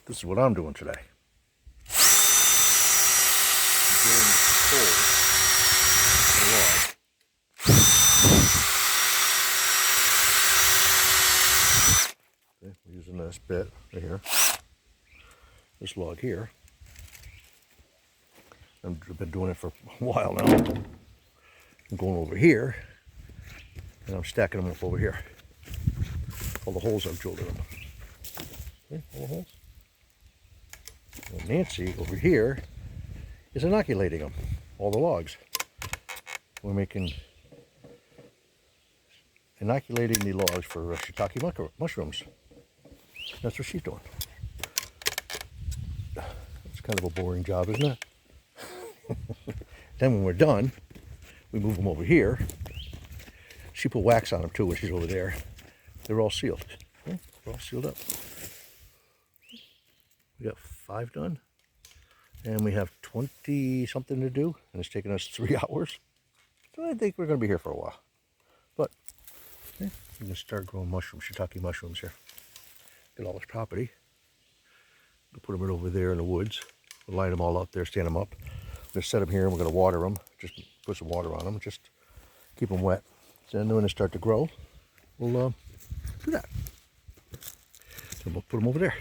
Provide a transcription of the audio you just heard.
This is what I'm doing today. Drilling holes in the log. Okay, we're using this bit right here, this log here. I've been doing it for a while now. I'm going over here, and I'm stacking them up over here. All the holes I've drilled in them. Okay, all the holes. And Nancy over here is inoculating them, all the logs. We're inoculating the logs for shiitake mushrooms. That's what she's doing. It's kind of a boring job, isn't it? Then when we're done, we move them over here. She put wax on them too when she's over there. They're all sealed. Okay? They're all sealed up. We got 5 done. And we have 20 something to do. And it's taking us 3 hours. So I think we're going to be here for a while. But okay, we're going to start growing mushrooms, shiitake mushrooms here. Get all this property. We'll put them right over there in the woods. We'll line them all up there, stand them up. We're going to set them here and we're going to water them. Just put some water on them. Just keep them wet. Then when they start to grow, we'll do that. So we'll put them over there.